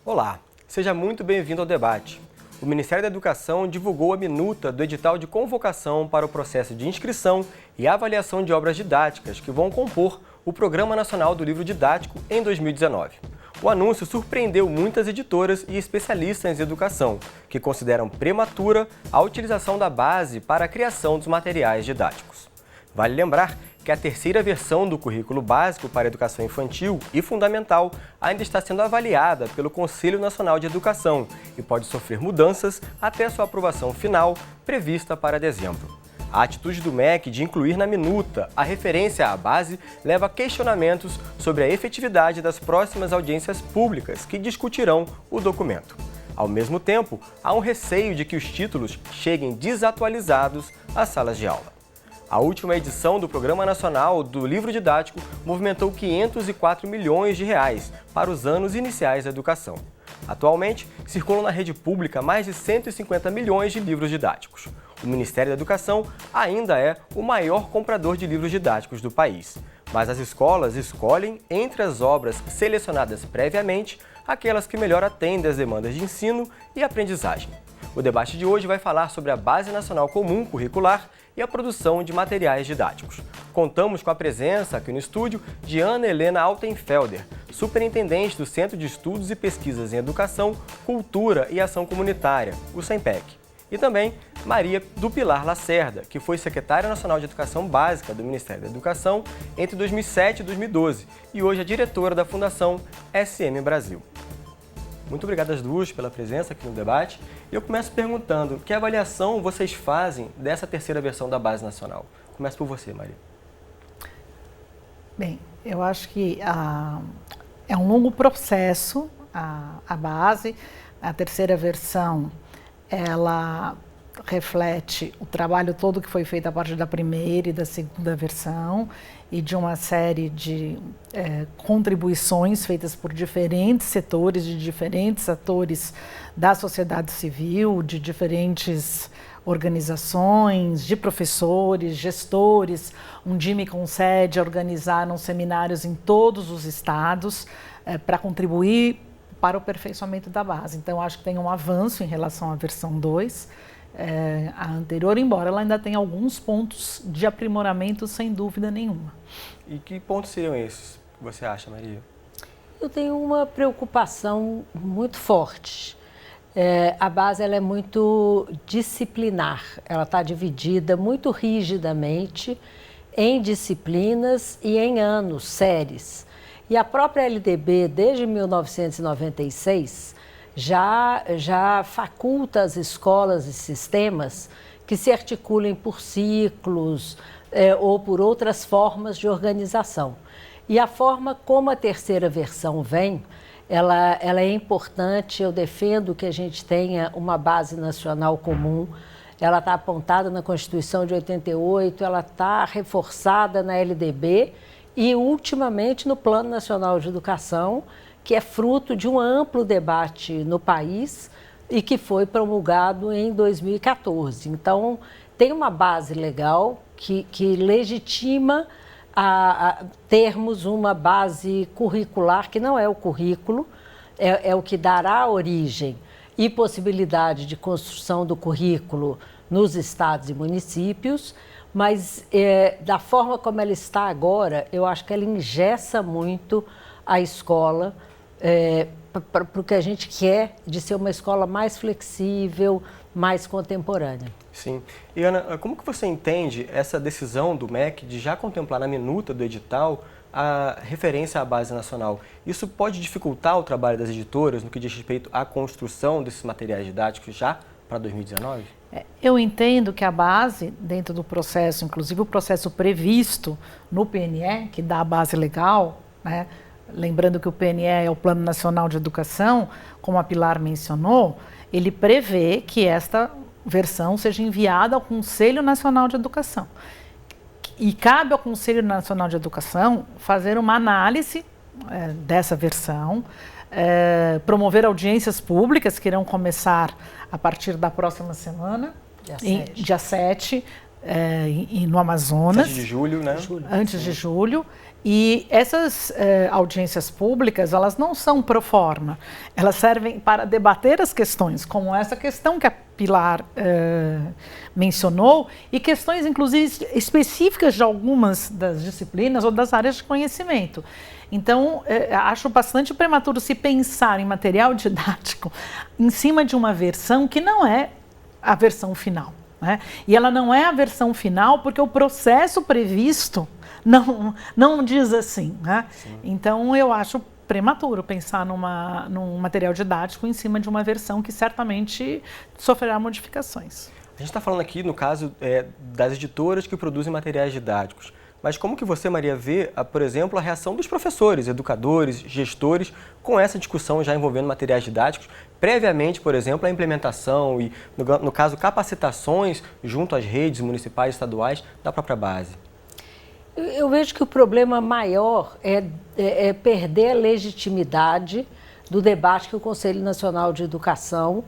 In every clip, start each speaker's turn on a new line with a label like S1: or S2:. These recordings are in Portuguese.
S1: Olá, seja muito bem-vindo ao debate. O Ministério da Educação divulgou a minuta do edital de convocação para o processo de inscrição e avaliação de obras didáticas que vão compor o Programa Nacional do Livro Didático em 2019. O anúncio surpreendeu muitas editoras e especialistas em educação, que consideram prematura a utilização da base para a criação dos materiais didáticos. Vale lembrar que a terceira versão do currículo básico para a educação infantil e fundamental ainda está sendo avaliada pelo Conselho Nacional de Educação e pode sofrer mudanças até sua aprovação final, prevista para dezembro. A atitude do MEC de incluir na minuta a referência à base leva a questionamentos sobre a efetividade das próximas audiências públicas que discutirão o documento. Ao mesmo tempo, há um receio de que os títulos cheguem desatualizados às salas de aula. A última edição do Programa Nacional do Livro Didático movimentou R$ 504 milhões para os anos iniciais da educação. Atualmente, circulam na rede pública mais de 150 milhões de livros didáticos. O Ministério da Educação ainda é o maior comprador de livros didáticos do país, mas as escolas escolhem, entre as obras selecionadas previamente, aquelas que melhor atendem às demandas de ensino e aprendizagem. O debate de hoje vai falar sobre a Base Nacional Comum Curricular e a produção de materiais didáticos. Contamos com a presença aqui no estúdio de Ana Helena Altenfelder, superintendente do Centro de Estudos e Pesquisas em Educação, Cultura e Ação Comunitária, o CENPEC. E também Maria do Pilar Lacerda, que foi secretária nacional de Educação Básica do Ministério da Educação entre 2007 e 2012 e hoje é diretora da Fundação SM Brasil. Muito obrigado às duas pela presença aqui no debate. E eu começo perguntando, que avaliação vocês fazem dessa terceira versão da Base Nacional? Começo por você, Maria.
S2: Bem, eu acho que é um longo processo, a base. A terceira versão, ela reflete o trabalho todo que foi feito a partir da primeira e da segunda versão e de uma série de contribuições feitas por diferentes setores, de diferentes atores da sociedade civil, de diferentes organizações, de professores, gestores. Um DIME concede, organizaram seminários em todos os estados para contribuir para o aperfeiçoamento da base. Então, acho que tem um avanço em relação à versão 2, a anterior, embora ela ainda tenha alguns pontos de aprimoramento, sem dúvida nenhuma.
S1: E que pontos seriam esses que você acha, Maria?
S3: Eu tenho uma preocupação muito forte. A base ela é muito disciplinar, ela está dividida muito rigidamente em disciplinas e em anos, séries. E a própria LDB, desde 1996, já faculta as escolas e sistemas que se articulem por ciclos ou por outras formas de organização. E a forma como a terceira versão vem, ela é importante. Eu defendo que a gente tenha uma base nacional comum. Ela está apontada na Constituição de 88, ela está reforçada na LDB e, ultimamente, no Plano Nacional de Educação, que é fruto de um amplo debate no país e que foi promulgado em 2014. Então, tem uma base legal que legitima termos uma base curricular, que não é o currículo, é o que dará origem e possibilidade de construção do currículo nos estados e municípios, mas da forma como ela está agora, eu acho que ela engessa muito a escola para o que a gente quer de ser uma escola mais flexível, mais contemporânea.
S1: Sim. E Ana, como que você entende essa decisão do MEC de já contemplar na minuta do edital a referência à base nacional? Isso pode dificultar o trabalho das editoras no que diz respeito à construção desses materiais didáticos já para 2019?
S2: Eu entendo que a base, dentro do processo, inclusive o processo previsto no PNE, que dá a base legal, né? Lembrando que o PNE é o Plano Nacional de Educação, como a Pilar mencionou, ele prevê que esta versão seja enviada ao Conselho Nacional de Educação. E cabe ao Conselho Nacional de Educação fazer uma análise dessa versão, promover audiências públicas que irão começar a partir da próxima semana, dia 7, no Amazonas.
S1: Antes de julho, né?
S2: Antes de julho. E essas audiências públicas, elas não são pro forma. Elas servem para debater as questões, como essa questão que a Pilar mencionou, e questões, inclusive, específicas de algumas das disciplinas ou das áreas de conhecimento. Então, acho bastante prematuro se pensar em material didático em cima de uma versão que não é a versão final, né? E ela não é a versão final porque o processo previsto não diz assim, né? Então, eu acho prematuro pensar num material didático em cima de uma versão que certamente sofrerá modificações.
S1: A gente está falando aqui, no caso, das editoras que produzem materiais didáticos. Mas como que você, Maria, vê, por exemplo, a reação dos professores, educadores, gestores com essa discussão já envolvendo materiais didáticos, previamente, por exemplo, a implementação e, no caso, capacitações junto às redes municipais e estaduais da própria base?
S3: Eu vejo que o problema maior é perder a legitimidade do debate que o Conselho Nacional de Educação,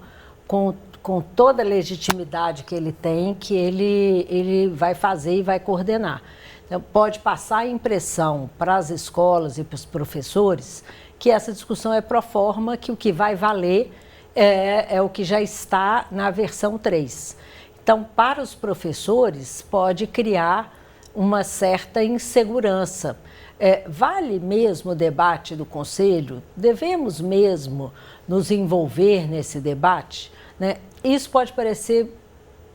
S3: com toda a legitimidade que ele tem, que ele vai fazer e vai coordenar. Então, pode passar a impressão para as escolas e para os professores que essa discussão é pro forma, que o que vai valer é o que já está na versão 3. Então, para os professores, pode criar uma certa insegurança. Vale mesmo o debate do Conselho? Devemos mesmo nos envolver nesse debate? Né? Isso pode parecer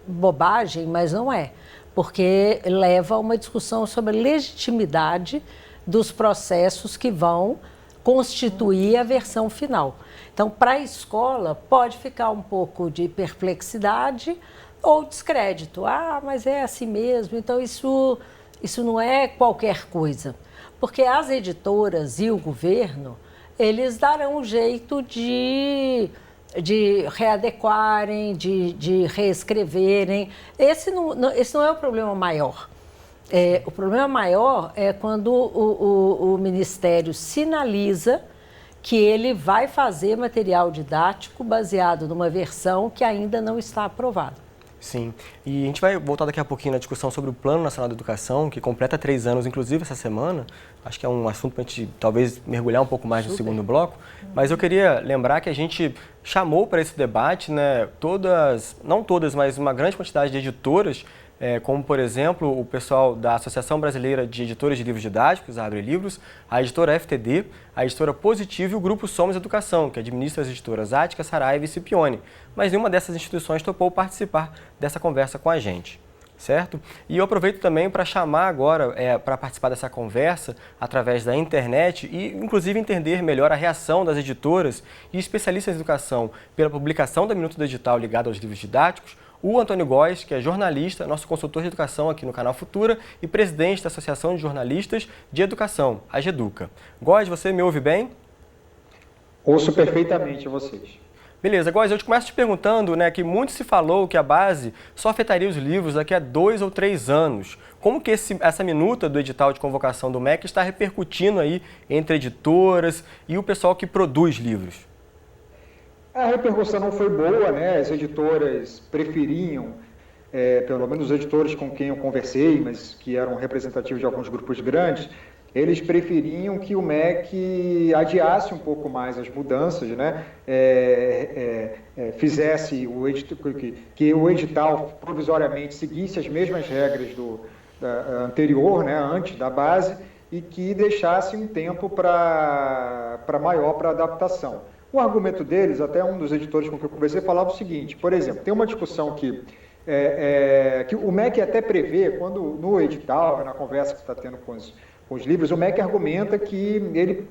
S3: bobagem, mas não é, porque leva a uma discussão sobre a legitimidade dos processos que vão constituir a versão final. Então, para a escola, pode ficar um pouco de perplexidade ou descrédito. Mas é assim mesmo, então isso não é qualquer coisa. Porque as editoras e o governo, eles darão um jeito de readequarem, de reescreverem. Esse não é o problema maior. O problema maior é quando o Ministério sinaliza que ele vai fazer material didático baseado numa versão que ainda não está aprovada.
S1: Sim, e a gente vai voltar daqui a pouquinho na discussão sobre o Plano Nacional de Educação, que completa 3 anos, inclusive, essa semana. Acho que é um assunto para a gente, talvez, mergulhar um pouco mais no segundo bloco. Mas eu queria lembrar que a gente chamou para esse debate, né, não todas, mas uma grande quantidade de editoras, como, por exemplo, o pessoal da Associação Brasileira de Editores de Livros Didáticos, a Abre Livros, a editora FTD, a editora Positivo e o Grupo Somos Educação, que administra as editoras Ática, Saraiva e Scipione. Mas nenhuma dessas instituições topou participar dessa conversa com a gente, certo? E eu aproveito também para chamar agora para participar dessa conversa através da internet e, inclusive, entender melhor a reação das editoras e especialistas em educação pela publicação da Minuta do Edital ligado aos livros didáticos, o Antônio Góes, que é jornalista, nosso consultor de educação aqui no Canal Futura e presidente da Associação de Jornalistas de Educação, a GEDUCA. Góes, você me ouve bem?
S4: Ouço perfeitamente vocês.
S1: Beleza, Góes, eu te começo te perguntando, né, que muito se falou que a base só afetaria os livros daqui a 2 ou 3 anos. Como que essa minuta do edital de convocação do MEC está repercutindo aí entre editoras e o pessoal que produz livros?
S4: A repercussão não foi boa, né? As editoras preferiam, pelo menos os editores com quem eu conversei, mas que eram representativos de alguns grupos grandes, eles preferiam que o MEC adiasse um pouco mais as mudanças, né? Fizesse que o edital provisoriamente seguisse as mesmas regras do anterior, né? Antes da base, e que deixasse um tempo maior para adaptação. O argumento deles, até um dos editores com quem eu conversei, falava o seguinte, por exemplo, tem uma discussão que o MEC até prevê, quando no edital, na conversa que está tendo com os livros, o MEC argumenta que ele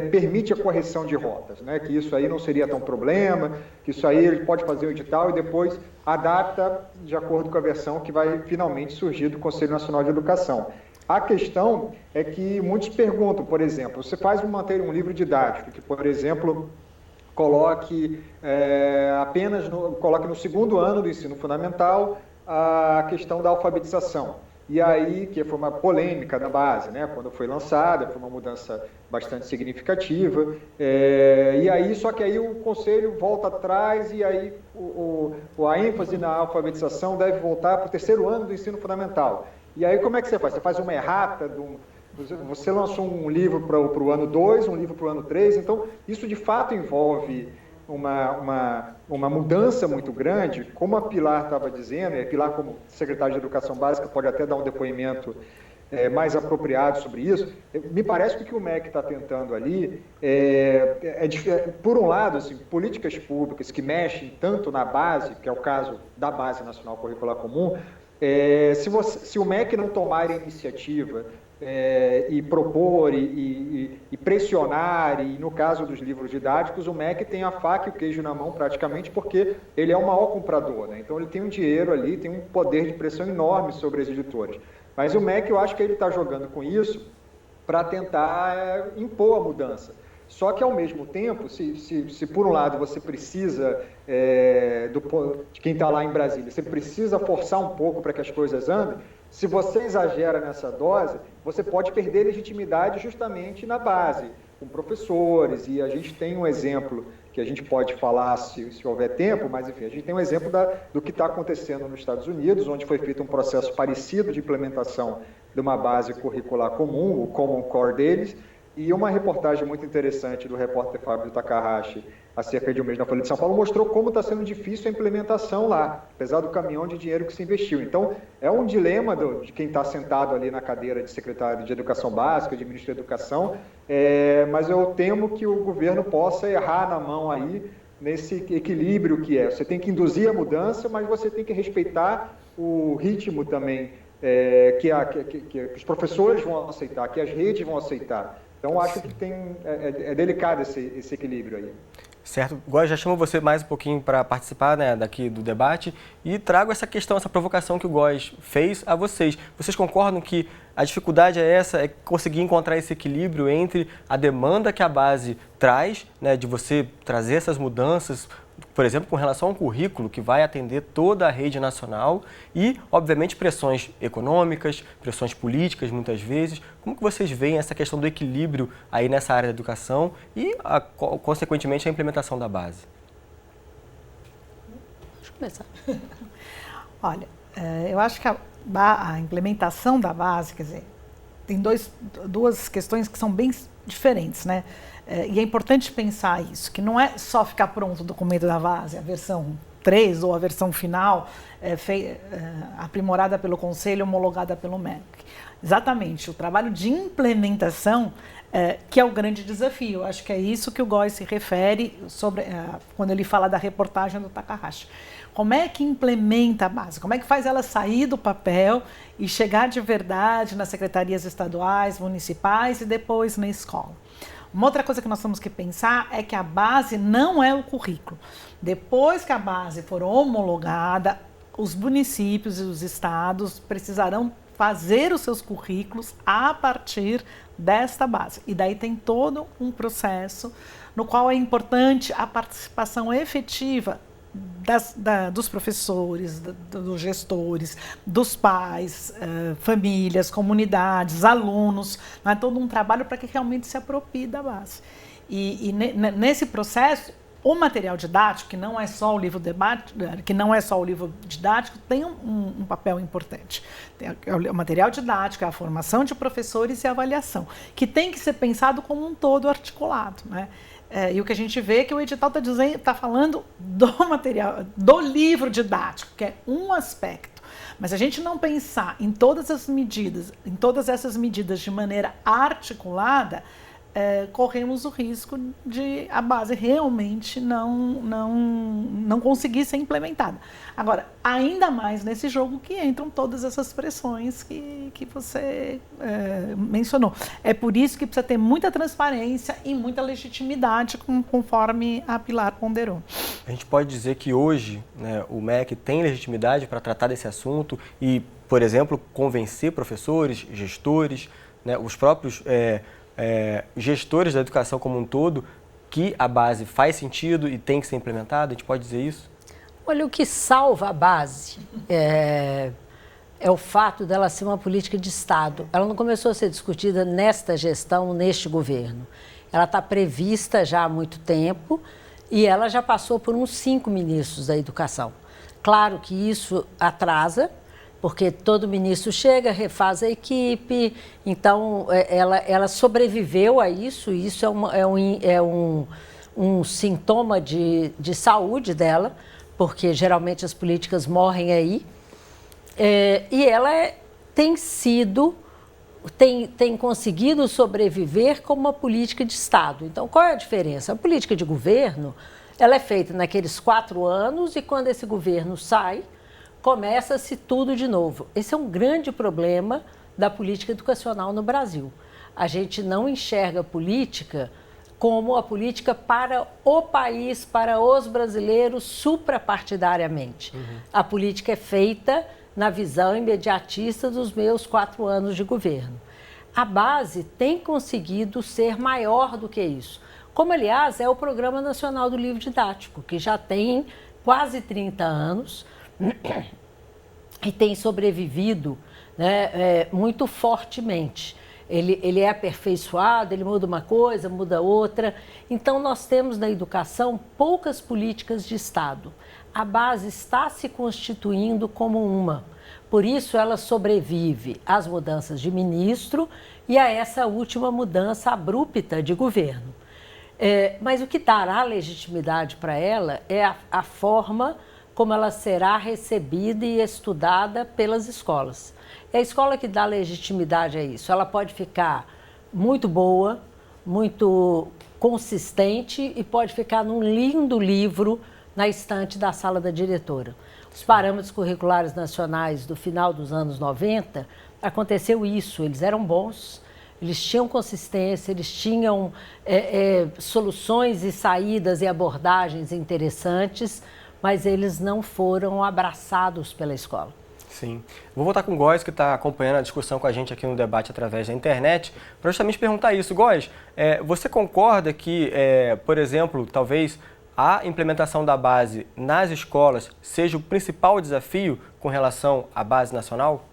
S4: permite a correção de rotas, né? Que isso aí não seria tão problema, que isso aí ele pode fazer o edital e depois adapta de acordo com a versão que vai finalmente surgir do Conselho Nacional de Educação. A questão é que muitos perguntam, por exemplo, você manter um livro didático que, por exemplo, coloque coloque no segundo ano do ensino fundamental a questão da alfabetização. E aí, que foi uma polêmica na base, né? Quando foi lançada, foi uma mudança bastante significativa. E aí, só que aí o Conselho volta atrás e aí a ênfase na alfabetização deve voltar para o terceiro ano do ensino fundamental. E aí, como é que você faz? Você faz uma errata, você lançou um livro para o ano 2, um livro para o ano 3, então isso de fato envolve uma mudança muito grande, como a Pilar estava dizendo, e a Pilar, como secretária de Educação Básica, pode até dar um depoimento mais apropriado sobre isso. Me parece que o que o MEC está tentando ali por um lado, assim, políticas públicas que mexem tanto na base, que é o caso da Base Nacional Curricular Comum, se o MEC não tomar a iniciativa e propor e pressionar, e no caso dos livros didáticos, o MEC tem a faca e o queijo na mão praticamente, porque ele é o maior comprador, né? Então ele tem um dinheiro ali, tem um poder de pressão enorme sobre as editoras. Mas o MEC, eu acho que ele está jogando com isso para tentar impor a mudança. Só que, ao mesmo tempo, se por um lado você precisa, de quem está lá em Brasília, você precisa forçar um pouco para que as coisas andem, se você exagera nessa dose, você pode perder legitimidade justamente na base, com professores, e a gente tem um exemplo que a gente pode falar se houver tempo, mas enfim, a gente tem um exemplo do que está acontecendo nos Estados Unidos, onde foi feito um processo parecido de implementação de uma base curricular comum, o Common Core deles, e uma reportagem muito interessante do repórter Fábio Takahashi, há cerca de um mês na Folha de São Paulo, mostrou como está sendo difícil a implementação lá, apesar do caminhão de dinheiro que se investiu. Então, é um dilema de quem está sentado ali na cadeira de secretário de Educação Básica, de ministro da Educação, mas eu temo que o governo possa errar na mão aí, nesse equilíbrio que é. Você tem que induzir a mudança, mas você tem que respeitar o ritmo também que os professores vão aceitar, que as redes vão aceitar. Então, acho que é delicado esse equilíbrio aí.
S1: Certo. Agora já chamo você mais um pouquinho para participar, né, daqui do debate e trago essa questão, essa provocação que o Góes fez a vocês. Vocês concordam que a dificuldade é conseguir encontrar esse equilíbrio entre a demanda que a base traz, né, de você trazer essas mudanças, por exemplo, com relação a um currículo que vai atender toda a rede nacional e, obviamente, pressões econômicas, pressões políticas, muitas vezes. Como que vocês veem essa questão do equilíbrio aí nessa área da educação e, consequentemente, a implementação da base?
S3: Deixa eu começar.
S2: Olha, eu acho que a implementação da base, quer dizer, tem duas questões que são bem diferentes, né? E é importante pensar isso, que não é só ficar pronto o documento da base, a versão 3 ou a versão final, aprimorada pelo Conselho, homologada pelo MEC. Exatamente, o trabalho de implementação que é o grande desafio. Acho que é isso que o Góes se refere quando ele fala da reportagem do Takahashi. Como é que implementa a base? Como é que faz ela sair do papel e chegar de verdade nas secretarias estaduais, municipais e depois na escola? Uma outra coisa que nós temos que pensar é que a base não é o currículo. Depois que a base for homologada, os municípios e os estados precisarão fazer os seus currículos a partir desta base. E daí tem todo um processo no qual é importante a participação efetiva dos professores, dos gestores, dos pais, famílias, comunidades, alunos, né? Todo um trabalho para que realmente se aproprie da base. E nesse processo, o material didático, que não é só o livro didático, tem um papel importante. O material didático é a formação de professores e a avaliação, que tem que ser pensado como um todo articulado, né? E o que a gente vê é que o edital está falando do livro didático, que é um aspecto. Mas se a gente não pensar em todas essas medidas de maneira articulada, corremos o risco de a base realmente não conseguir ser implementada. Agora, ainda mais nesse jogo que entram todas essas pressões que você mencionou. É por isso que precisa ter muita transparência e muita legitimidade, conforme a Pilar ponderou.
S1: A gente pode dizer que hoje, né, o MEC tem legitimidade para tratar desse assunto e, por exemplo, convencer professores, gestores, né, os próprios gestores da educação como um todo, que a base faz sentido e tem que ser implementada? A gente pode dizer isso?
S3: Olha, o que salva a base é o fato dela ser uma política de Estado. Ela não começou a ser discutida nesta gestão, neste governo. Ela está prevista já há muito tempo e ela já passou por uns 5 ministros da educação. Claro que isso atrasa, porque todo ministro chega, refaz a equipe, então ela sobreviveu a isso, e isso é um sintoma de saúde dela, porque geralmente as políticas morrem aí, e ela tem conseguido sobreviver como uma política de Estado. Então, qual é a diferença? A política de governo, ela é feita naqueles 4 anos, e quando esse governo sai, começa-se tudo de novo. Esse é um grande problema da política educacional no Brasil. A gente não enxerga a política como a política para o país, para os brasileiros, suprapartidariamente. A política é feita na visão imediatista dos meus 4 anos de governo. A base tem conseguido ser maior do que isso. Como, aliás, é o Programa Nacional do Livro Didático, que já tem quase 30 anos, e tem sobrevivido, né, muito fortemente. Ele é aperfeiçoado, ele muda uma coisa, muda outra. Então, nós temos na educação poucas políticas de Estado. A base está se constituindo como uma. Por isso, ela sobrevive às mudanças de ministro e a essa última mudança abrupta de governo. Mas o que dará legitimidade para ela é a forma como ela será recebida e estudada pelas escolas. É a escola que dá legitimidade a isso. Ela pode ficar muito boa, muito consistente e pode ficar num lindo livro na estante da sala da diretora. Os parâmetros curriculares nacionais do final dos anos 90, aconteceu isso, eles eram bons, eles tinham consistência, eles tinham soluções e saídas e abordagens interessantes, mas eles não foram abraçados pela escola.
S1: Sim. Vou voltar com o Góes, que está acompanhando a discussão com a gente aqui no debate através da internet, para justamente perguntar isso. Góes, você concorda que, por exemplo, talvez a implementação da base nas escolas seja o principal desafio com relação à base nacional?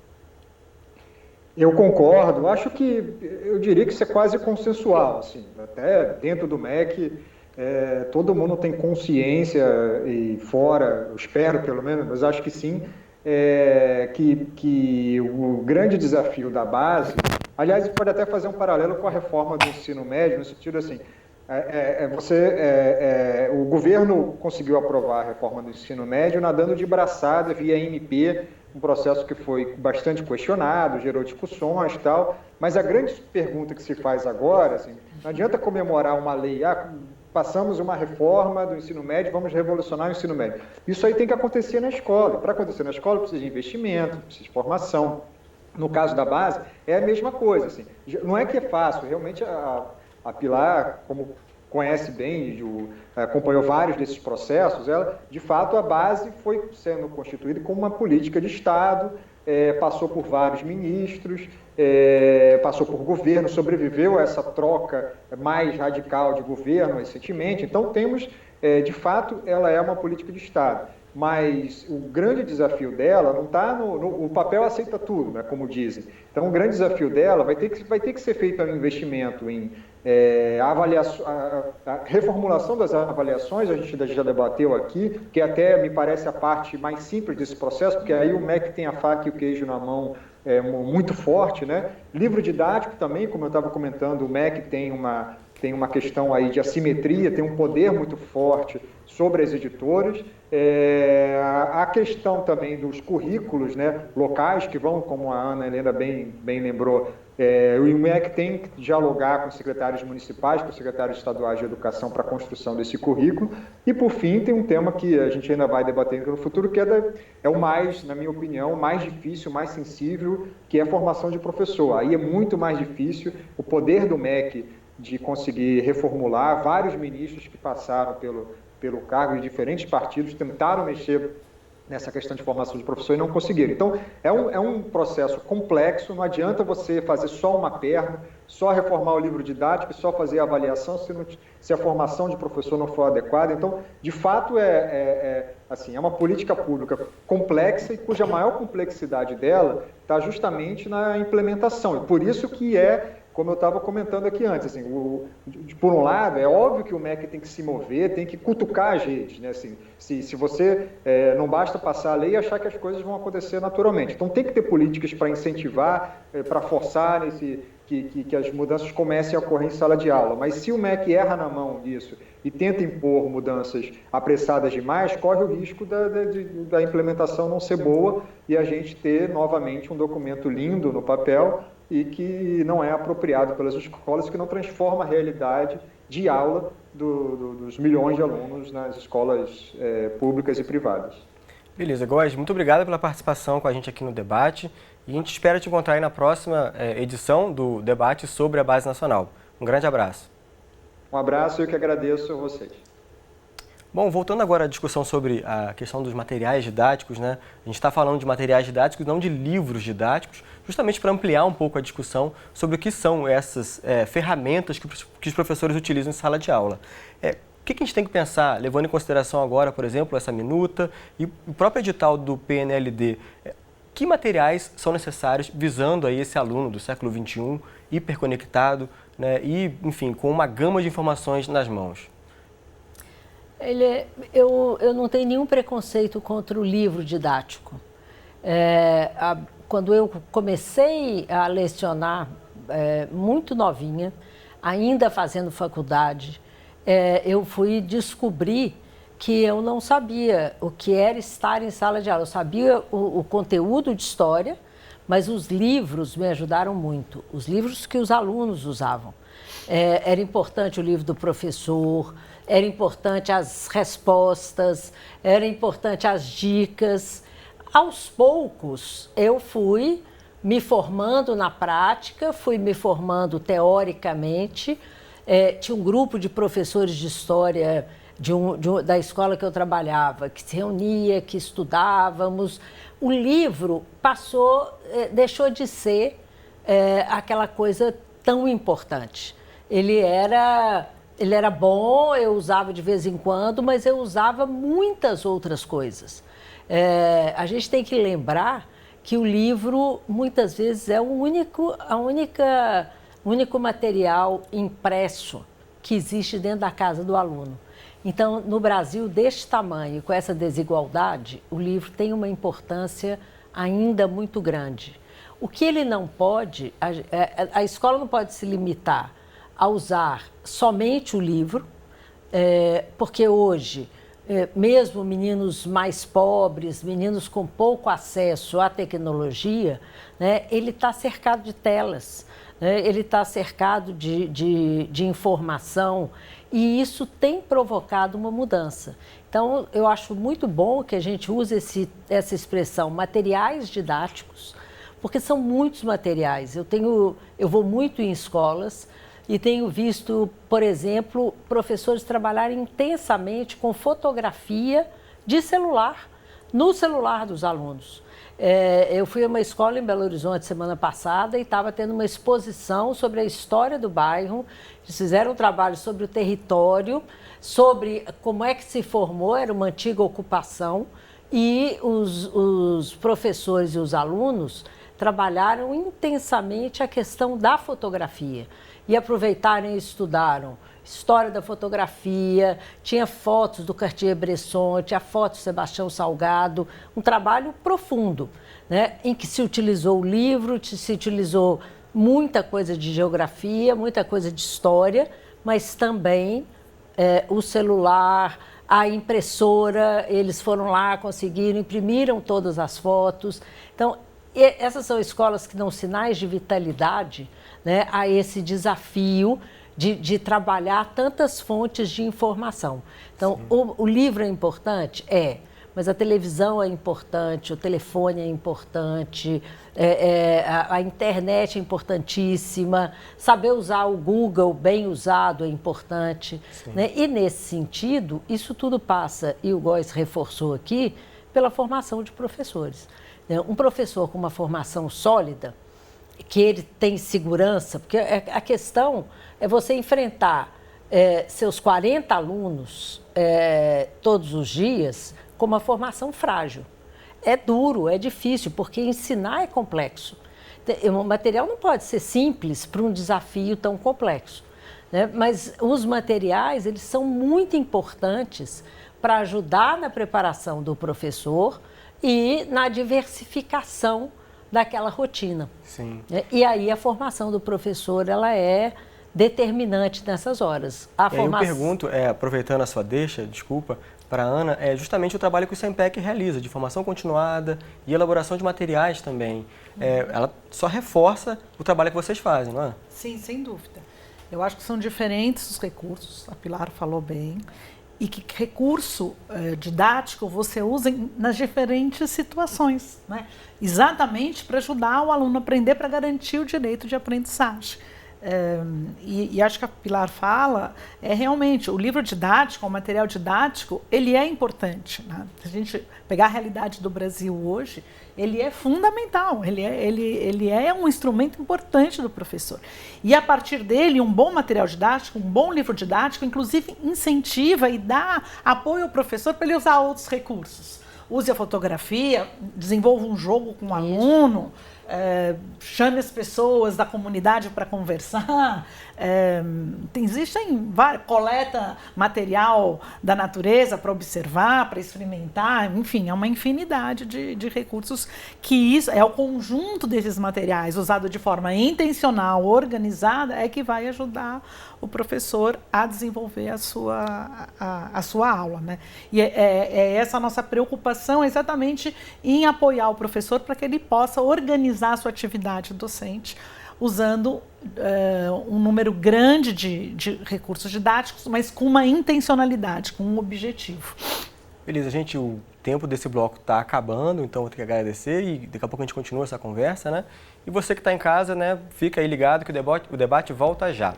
S4: Eu concordo. Acho que, eu diria que isso é quase consensual. Assim, até dentro do MEC, todo mundo tem consciência, e fora, eu espero pelo menos, mas acho que sim, que o grande desafio da base, aliás, pode até fazer um paralelo com a reforma do ensino médio, no sentido assim, o governo conseguiu aprovar a reforma do ensino médio nadando de braçada via MP, um processo que foi bastante questionado, gerou discussões e tal, mas a grande pergunta que se faz agora, assim, não adianta comemorar uma lei, passamos uma reforma do ensino médio, vamos revolucionar o ensino médio. Isso aí tem que acontecer na escola. Para acontecer na escola precisa de investimento, precisa de formação. No caso da base, é a mesma coisa. Assim. Não é que é fácil, realmente a Pilar, como conhece bem, acompanhou vários desses processos, de fato a base foi sendo constituída como uma política de Estado, passou por vários ministros, passou por governo, sobreviveu a essa troca mais radical de governo recentemente. Então temos, de fato, ela é uma política de Estado. Mas o grande desafio dela não está no papel aceita tudo, né, como dizem. Então o grande desafio dela vai ter que ser feito um investimento em a reformulação das avaliações. A gente já debateu aqui, que até me parece a parte mais simples desse processo, porque aí o MEC tem a faca e o queijo na mão muito forte, né? Livro didático também, como eu estava comentando, o MEC tem uma questão aí de assimetria, tem um poder muito forte sobre as editoras. A questão também dos currículos, né, locais, que vão, como a Ana Helena bem lembrou, o MEC tem que dialogar com os secretários municipais, com os secretários estaduais de educação para a construção desse currículo. E, por fim, tem um tema que a gente ainda vai debater no futuro, que é o mais, na minha opinião, mais difícil, mais sensível, que é a formação de professor. Aí é muito mais difícil o poder do MEC de conseguir reformular. Vários ministros que passaram pelo cargo de diferentes partidos tentaram mexer nessa questão de formação de professor e não conseguiram. Então, é um processo complexo, não adianta você fazer só uma perna, só reformar o livro didático, só fazer a avaliação se a formação de professor não for adequada. Então, de fato, Assim, é uma política pública complexa e cuja maior complexidade dela está justamente na implementação. E por isso que como eu estava comentando aqui antes, assim, por um lado, é óbvio que o MEC tem que se mover, tem que cutucar as redes, né? Assim, se você não basta passar a lei e achar que as coisas vão acontecer naturalmente. Então tem que ter políticas para incentivar, para forçar que as mudanças comecem a ocorrer em sala de aula. Mas se o MEC erra na mão disso e tenta impor mudanças apressadas demais, corre o risco da implementação não ser boa e a gente ter novamente um documento lindo no papel e que não é apropriado pelas escolas, que não transforma a realidade de aula dos milhões de alunos nas escolas públicas e privadas.
S1: Beleza, Góes, muito obrigado pela participação com a gente aqui no debate e a gente espera te encontrar aí na próxima edição do debate sobre a Base Nacional. Um grande abraço.
S4: Um abraço e eu que agradeço a vocês.
S1: Bom, voltando agora à discussão sobre a questão dos materiais didáticos, né? A gente está falando de materiais didáticos, não de livros didáticos, justamente para ampliar um pouco a discussão sobre o que são essas ferramentas que os professores utilizam em sala de aula. O que a gente tem que pensar, levando em consideração agora, por exemplo, essa minuta e o próprio edital do PNLD? Que materiais são necessários visando aí esse aluno do século XXI, hiperconectado, né? E, enfim, com uma gama de informações nas mãos?
S3: Eu não tenho nenhum preconceito contra o livro didático. Quando eu comecei a lecionar muito novinha, ainda fazendo faculdade, eu fui descobrir que eu não sabia o que era estar em sala de aula. Eu sabia o conteúdo de história, mas os livros me ajudaram muito. Os livros que os alunos usavam. Era importante o livro do professor, era importante as respostas, era importante as dicas. Aos poucos, eu fui me formando na prática, fui me formando teoricamente. Tinha um grupo de professores de história da escola que eu trabalhava, que se reunia, que estudávamos. O livro deixou de ser aquela coisa tão importante. Ele era bom, eu usava de vez em quando, mas eu usava muitas outras coisas. A gente tem que lembrar que o livro, muitas vezes, é o único material impresso que existe dentro da casa do aluno. Então, no Brasil, deste tamanho, com essa desigualdade, o livro tem uma importância ainda muito grande. O que ele não pode, a escola não pode se limitar a usar somente o livro, porque hoje, mesmo meninos mais pobres, meninos com pouco acesso à tecnologia, né, ele está cercado de telas, né, ele está cercado de informação, e isso tem provocado uma mudança. Então, eu acho muito bom que a gente use essa expressão materiais didáticos, porque são muitos materiais. Eu vou muito em escolas e tenho visto, por exemplo, professores trabalharem intensamente com fotografia de celular, no celular dos alunos. Eu fui a uma escola em Belo Horizonte semana passada e estava tendo uma exposição sobre a história do bairro. Eles fizeram um trabalho sobre o território, sobre como é que se formou, era uma antiga ocupação, e os professores e os alunos trabalharam intensamente a questão da fotografia. E aproveitaram e estudaram história da fotografia, tinha fotos do Cartier-Bresson, tinha fotos do Sebastião Salgado, um trabalho profundo, né, em que se utilizou o livro, se utilizou muita coisa de geografia, muita coisa de história, mas também o celular, a impressora, eles foram lá, conseguiram, imprimiram todas as fotos. Então, essas são escolas que dão sinais de vitalidade, né, a esse desafio de trabalhar tantas fontes de informação. Então, o livro é importante? Mas a televisão é importante, o telefone é importante, a internet é importantíssima, saber usar o Google bem usado é importante, né? E, nesse sentido, isso tudo passa, e o Góes reforçou aqui, pela formação de professores. Um professor com uma formação sólida, que ele tem segurança, porque a questão é você enfrentar seus 40 alunos todos os dias como a formação frágil. É duro, é difícil, porque ensinar é complexo. O material não pode ser simples para um desafio tão complexo, né? Mas os materiais, eles são muito importantes para ajudar na preparação do professor e na diversificação daquela rotina.
S1: Sim.
S3: E aí a formação do professor, ela é determinante nessas horas.
S1: Eu pergunto, aproveitando a sua deixa, desculpa, para a Ana, é justamente o trabalho que o SEMPEC realiza, de formação continuada e elaboração de materiais também. Ela só reforça o trabalho que vocês fazem, não é?
S2: Sim, sem dúvida. Eu acho que são diferentes os recursos, a Pilar falou bem, e que recurso didático você usa nas diferentes situações, né? Exatamente para ajudar o aluno a aprender, para garantir o direito de aprendizagem. E acho que a Pilar fala, realmente, o livro didático, o material didático, ele é importante, né? Se a gente pegar a realidade do Brasil hoje, ele é fundamental, ele é um instrumento importante do professor. E a partir dele, um bom material didático, um bom livro didático, inclusive incentiva e dá apoio ao professor para ele usar outros recursos. Use a fotografia, desenvolva um jogo com o aluno, chame as pessoas da comunidade para conversar. Existem várias, coleta material da natureza para observar, para experimentar, enfim, é uma infinidade de recursos que isso é o conjunto desses materiais usado de forma intencional, organizada, é que vai ajudar o professor a desenvolver a sua aula, né? E é essa a nossa preocupação exatamente em apoiar o professor para que ele possa organizar a sua atividade docente usando um número grande de recursos didáticos, mas com uma intencionalidade, com um objetivo.
S1: Beleza, gente, o tempo desse bloco está acabando, então vou ter que agradecer e daqui a pouco a gente continua essa conversa, né? E você que está em casa, né, fica aí ligado que o debate volta já.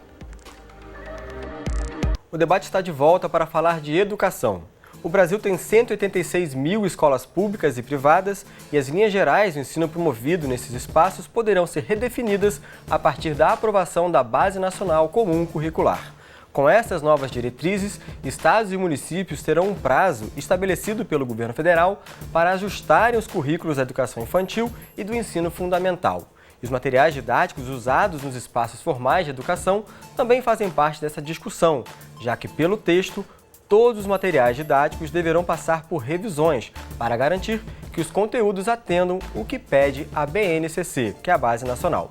S1: O debate está de volta para falar de educação. O Brasil tem 186 mil escolas públicas e privadas e as linhas gerais do ensino promovido nesses espaços poderão ser redefinidas a partir da aprovação da Base Nacional Comum Curricular. Com essas novas diretrizes, estados e municípios terão um prazo estabelecido pelo governo federal para ajustarem os currículos da educação infantil e do ensino fundamental. E os materiais didáticos usados nos espaços formais de educação também fazem parte dessa discussão, já que, pelo texto, todos os materiais didáticos deverão passar por revisões para garantir que os conteúdos atendam o que pede a BNCC, que é a Base Nacional.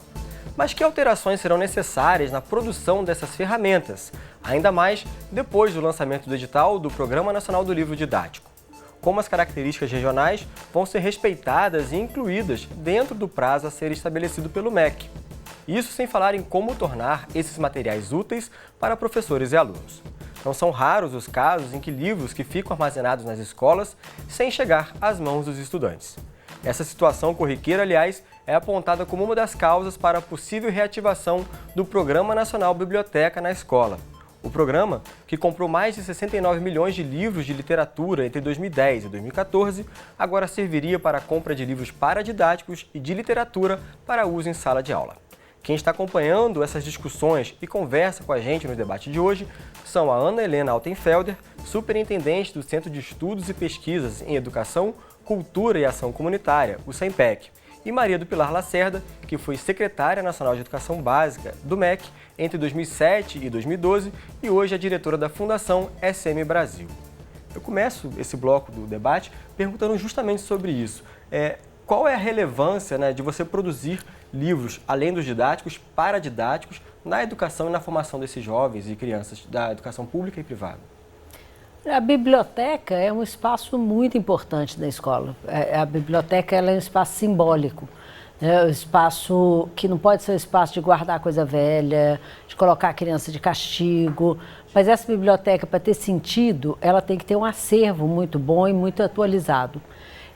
S1: Mas que alterações serão necessárias na produção dessas ferramentas, ainda mais depois do lançamento do edital do Programa Nacional do Livro Didático? Como as características regionais vão ser respeitadas e incluídas dentro do prazo a ser estabelecido pelo MEC. Isso sem falar em como tornar esses materiais úteis para professores e alunos. Não são raros os casos em que livros que ficam armazenados nas escolas sem chegar às mãos dos estudantes. Essa situação corriqueira, aliás, é apontada como uma das causas para a possível reativação do Programa Nacional Biblioteca na escola. O programa, que comprou mais de 69 milhões de livros de literatura entre 2010 e 2014, agora serviria para a compra de livros paradidáticos e de literatura para uso em sala de aula. Quem está acompanhando essas discussões e conversa com a gente no debate de hoje são a Ana Helena Altenfelder, superintendente do Centro de Estudos e Pesquisas em Educação, Cultura e Ação Comunitária, o SEMPEC, e Maria do Pilar Lacerda, que foi secretária nacional de Educação Básica do MEC entre 2007 e 2012 e hoje é diretora da Fundação SM Brasil. Eu começo esse bloco do debate perguntando justamente sobre isso. Qual é a relevância, né, de você produzir livros, além dos didáticos, paradidáticos, na educação e na formação desses jovens e crianças da educação pública e privada?
S3: A biblioteca é um espaço muito importante da escola. A biblioteca ela é um espaço simbólico, né? Um espaço que não pode ser um espaço de guardar coisa velha, de colocar a criança de castigo. Mas essa biblioteca, para ter sentido, ela tem que ter um acervo muito bom e muito atualizado.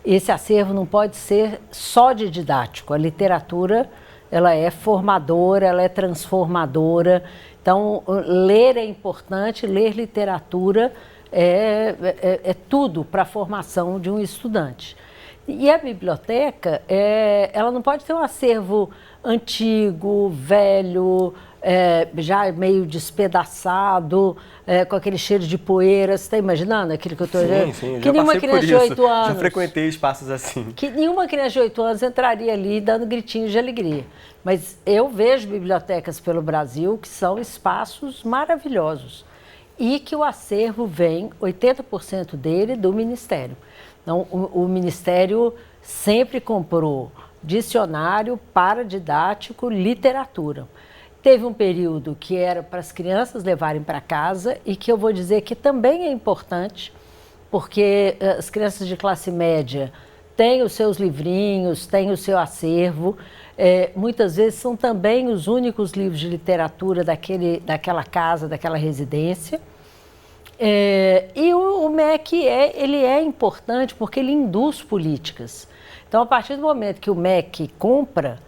S3: Esse acervo não pode ser só de didático. A literatura, ela é formadora, ela é transformadora. Então, ler é importante, ler literatura é tudo para a formação de um estudante. E a biblioteca, ela não pode ter um acervo antigo, velho, já meio despedaçado, com aquele cheiro de poeira. Você está imaginando aquilo que eu estou dizendo?
S1: Sim,
S3: que nenhuma criança de 8 anos.
S1: Já frequentei espaços assim.
S3: Que nenhuma criança de 8 anos entraria ali dando gritinhos de alegria. Mas eu vejo bibliotecas pelo Brasil que são espaços maravilhosos e que o acervo vem, 80% dele, do Ministério. Então, o Ministério sempre comprou dicionário, paradidático, literatura. Teve um período que era para as crianças levarem para casa e que eu vou dizer que também é importante, porque as crianças de classe média têm os seus livrinhos, têm o seu acervo, muitas vezes são também os únicos livros de literatura daquela casa, daquela residência. E o MEC ele é importante porque ele induz políticas. Então, a partir do momento que o MEC compra,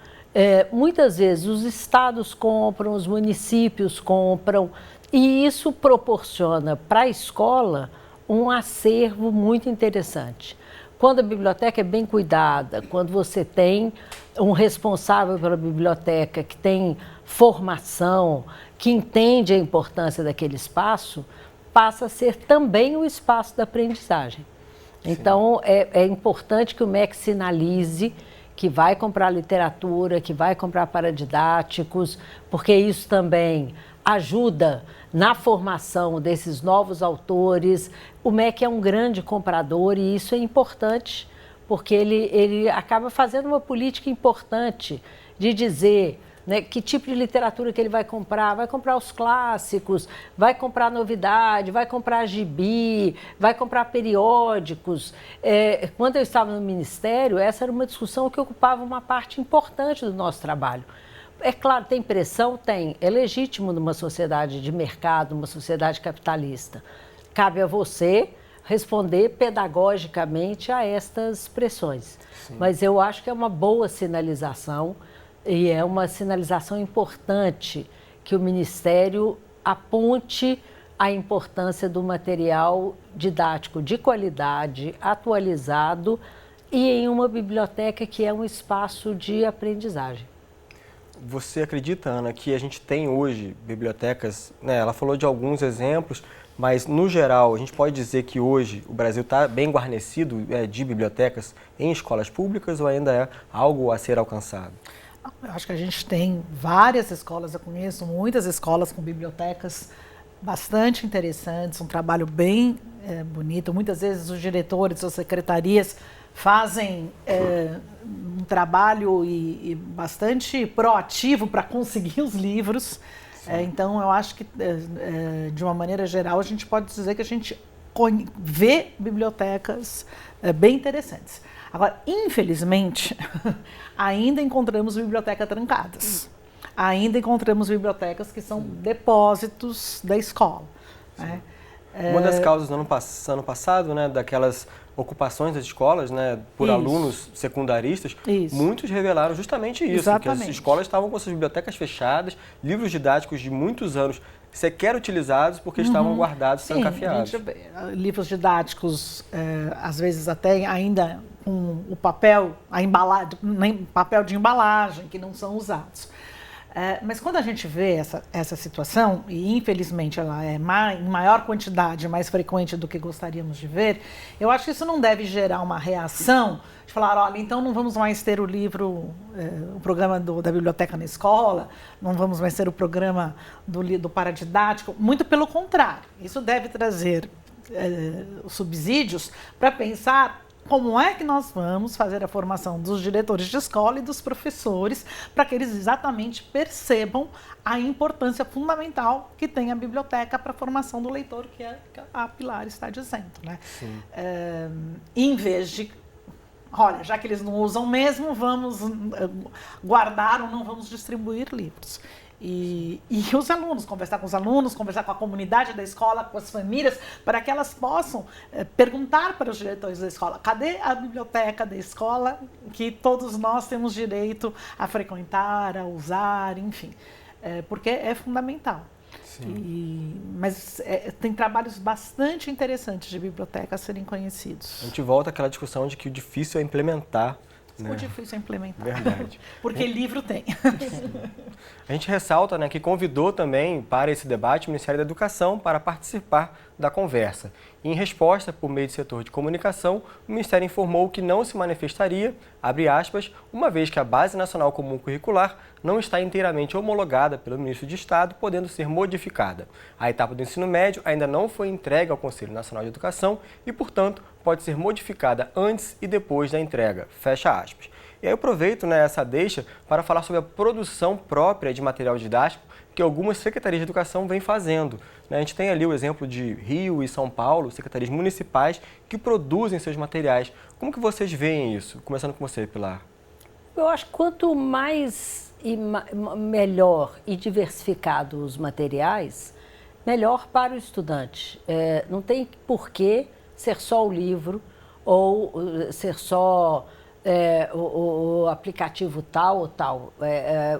S3: muitas vezes os estados compram, os municípios compram, e isso proporciona para a escola um acervo muito interessante. Quando a biblioteca é bem cuidada, quando você tem um responsável pela biblioteca que tem formação, que entende a importância daquele espaço, passa a ser também o espaço da aprendizagem. Sim. Então, é importante que o MEC sinalize que vai comprar literatura, que vai comprar paradidáticos, porque isso também ajuda na formação desses novos autores. O MEC é um grande comprador e isso é importante, porque ele acaba fazendo uma política importante de dizer, né, que tipo de literatura que ele vai comprar os clássicos, vai comprar novidade, vai comprar gibi, vai comprar periódicos. Quando eu estava no Ministério, essa era uma discussão que ocupava uma parte importante do nosso trabalho. É claro, tem pressão? Tem. É legítimo numa sociedade de mercado, numa sociedade capitalista. Cabe a você responder pedagogicamente a estas pressões. Sim. Mas eu acho que é uma boa sinalização e é uma sinalização importante que o Ministério aponte a importância do material didático de qualidade, atualizado e em uma biblioteca que é um espaço de aprendizagem.
S1: Você acredita, Ana, que a gente tem hoje bibliotecas, né? Ela falou de alguns exemplos, mas no geral a gente pode dizer que hoje o Brasil está bem guarnecido de bibliotecas em escolas públicas ou ainda é algo a ser alcançado?
S2: Eu acho que a gente tem várias escolas, eu conheço muitas escolas com bibliotecas bastante interessantes, um trabalho bem bonito. Muitas vezes os diretores ou secretarias fazem um trabalho e bastante proativo para conseguir os livros. Então, eu acho que, de uma maneira geral, a gente pode dizer que a gente vê bibliotecas bem interessantes. Agora, infelizmente, ainda encontramos bibliotecas trancadas. Ainda encontramos bibliotecas que são depósitos da escola. Né?
S1: Uma das causas no ano passado, né, daquelas ocupações das escolas, né, por alunos secundaristas, muitos revelaram justamente isso,
S2: Exatamente.
S1: que as escolas estavam com suas bibliotecas fechadas, livros didáticos de muitos anos sequer utilizados porque estavam guardados, trancafiados.
S2: Livros didáticos, às vezes até ainda com o papel, papel de embalagem, que não são usados. Mas quando a gente vê essa situação, e infelizmente ela é em maior quantidade, mais frequente do que gostaríamos de ver, eu acho que isso não deve gerar uma reação de falar, olha, então não vamos mais ter o programa da biblioteca na escola, não vamos mais ter o programa do paradidático. Muito pelo contrário, isso deve trazer os subsídios para pensar como é que nós vamos fazer a formação dos diretores de escola e dos professores para que eles exatamente percebam a importância fundamental que tem a biblioteca para a formação do leitor, que a Pilar está dizendo. Né? Em vez de, olha, já que eles não usam mesmo, vamos guardar ou não vamos distribuir livros. E os alunos, conversar com os alunos, conversar com a comunidade da escola, com as famílias, para que elas possam perguntar para os diretores da escola, cadê a biblioteca da escola que todos nós temos direito a frequentar, a usar, enfim, porque é fundamental. Mas tem trabalhos bastante interessantes de biblioteca a serem conhecidos.
S1: A gente volta àquela discussão de que o difícil é implementar
S2: Ficou difícil implementar.
S1: Verdade.
S2: Porque livro tem.
S1: A gente ressalta, né, que convidou também para esse debate o Ministério da Educação para participar da conversa. E, em resposta, por meio do setor de comunicação, o Ministério informou que não se manifestaria, abre aspas, uma vez que a Base Nacional Comum Curricular não está inteiramente homologada pelo Ministro de Estado, podendo ser modificada. A etapa do ensino médio ainda não foi entregue ao Conselho Nacional de Educação e, portanto, pode ser modificada antes e depois da entrega. Fecha aspas. E aí eu aproveito, né, essa deixa para falar sobre a produção própria de material didático que algumas secretarias de educação vêm fazendo. A gente tem ali o exemplo de Rio e São Paulo, secretarias municipais que produzem seus materiais. Como que vocês veem isso? Começando com você, Pilar.
S3: Eu acho que quanto mais e melhor e diversificado os materiais, melhor para o estudante. Não tem por que ser só o livro ou ser só o aplicativo tal ou tal.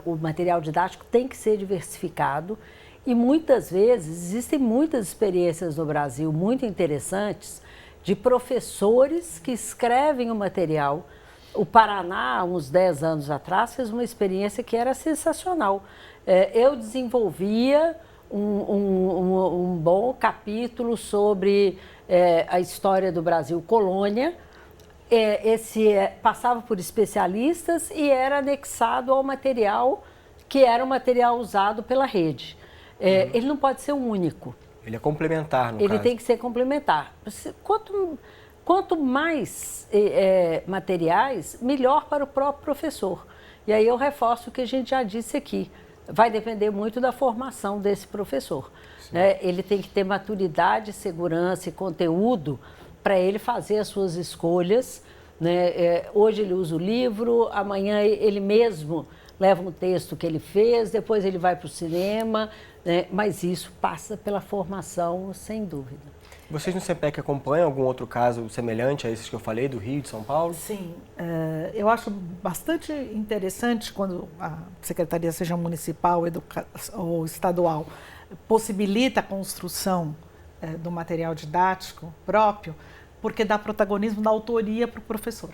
S3: O material didático tem que ser diversificado e muitas vezes existem muitas experiências no Brasil muito interessantes de professores que escrevem o material. O Paraná, uns 10 anos atrás, fez uma experiência que era sensacional. Eu desenvolvia um bom capítulo sobre a história do Brasil colônia. Passava por especialistas e era anexado ao material que era o material usado pela rede. Ele não pode ser o único.
S1: Ele é complementar, no caso.
S3: Ele tem que ser complementar. Quanto mais materiais, melhor para o próprio professor. E aí eu reforço o que a gente já disse aqui. Vai depender muito da formação desse professor. Ele tem que ter maturidade, segurança e conteúdo para ele fazer as suas escolhas. Hoje ele usa o livro, amanhã ele mesmo leva um texto que ele fez, depois ele vai para o cinema, mas isso passa pela formação, sem dúvida.
S1: Vocês no CEPEC acompanham algum outro caso semelhante a esses que eu falei, do Rio e de São Paulo?
S2: Sim, eu acho bastante interessante quando a secretaria, seja municipal ou estadual, possibilita a construção do material didático próprio, porque dá protagonismo da autoria para o professor,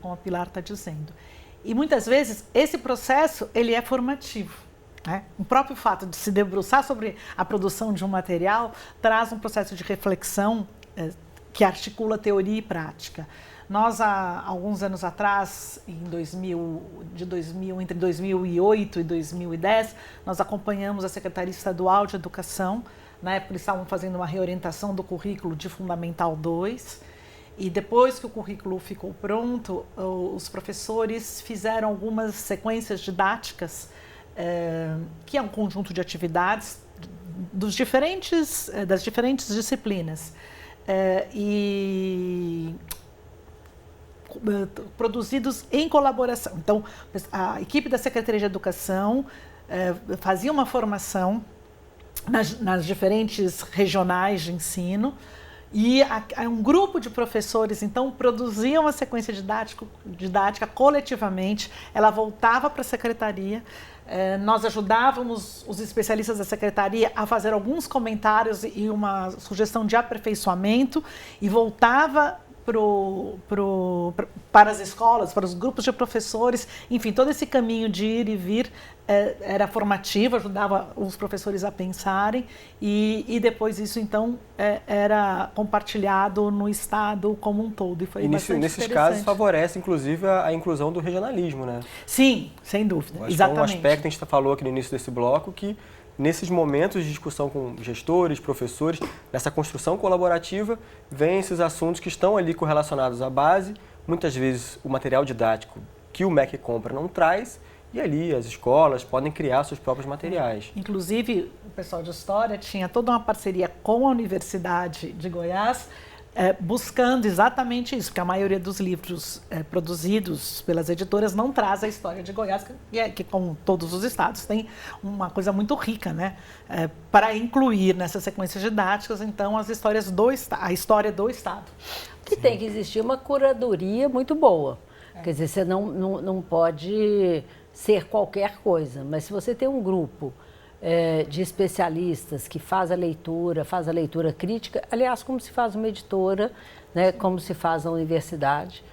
S2: como a Pilar está dizendo. E muitas vezes esse processo ele é formativo. O próprio fato de se debruçar sobre a produção de um material traz um processo de reflexão que articula teoria e prática. Nós, há alguns anos atrás, entre 2008 e 2010, nós acompanhamos a Secretaria Estadual de Educação. Na época, eles estavam fazendo uma reorientação do currículo de Fundamental 2. E depois que o currículo ficou pronto, os professores fizeram algumas sequências didáticas, que é um conjunto de atividades das diferentes disciplinas. E produzidos em colaboração. Então, a equipe da Secretaria de Educação fazia uma formação nas diferentes regionais de ensino e um grupo de professores, então, produzia uma sequência didática coletivamente, ela voltava para a Secretaria, nós ajudávamos os especialistas da Secretaria a fazer alguns comentários e uma sugestão de aperfeiçoamento e voltava para as escolas, para os grupos de professores, enfim, todo esse caminho de ir e vir era formativo, ajudava os professores a pensarem e depois isso, então, era compartilhado no Estado como um todo. E foi bastante
S1: nesses casos, favorece, inclusive, a inclusão do regionalismo, né?
S2: Sim, sem dúvida,
S1: acho
S2: exatamente.
S1: Que é um aspecto que a gente falou aqui no início desse bloco, que nesses momentos de discussão com gestores, professores, nessa construção colaborativa, vêm esses assuntos que estão ali correlacionados à base. Muitas vezes o material didático que o MEC compra não traz, e ali as escolas podem criar seus próprios materiais.
S2: Inclusive, o pessoal de História tinha toda uma parceria com a Universidade de Goiás, buscando exatamente isso, porque a maioria dos livros produzidos pelas editoras não traz a história de Goiás, que como todos os estados, tem uma coisa muito rica, né? Para incluir nessas sequências didáticas, então, a história do estado.
S3: Que tem que existir uma curadoria muito boa. Quer dizer, você não pode ser qualquer coisa, mas se você tem um grupo de especialistas que faz a leitura crítica, aliás, como se faz uma editora, né, como se faz na universidade,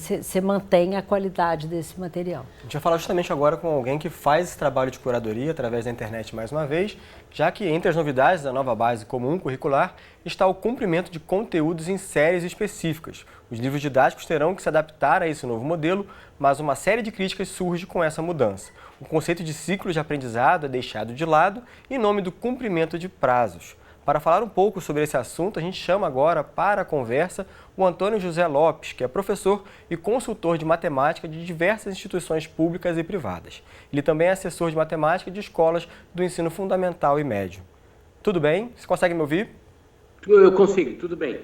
S3: você mantém a qualidade desse material.
S1: A gente vai falar justamente agora com alguém que faz esse trabalho de curadoria através da internet mais uma vez, já que entre as novidades da nova base comum curricular está o cumprimento de conteúdos em séries específicas. Os livros didáticos terão que se adaptar a esse novo modelo, mas uma série de críticas surge com essa mudança. O conceito de ciclos de aprendizado é deixado de lado em nome do cumprimento de prazos. Para falar um pouco sobre esse assunto, a gente chama agora para a conversa o Antônio José Lopes, que é professor e consultor de matemática de diversas instituições públicas e privadas. Ele também é assessor de matemática de escolas do ensino fundamental e médio. Tudo bem? Você consegue me ouvir?
S5: Eu consigo, tudo bem.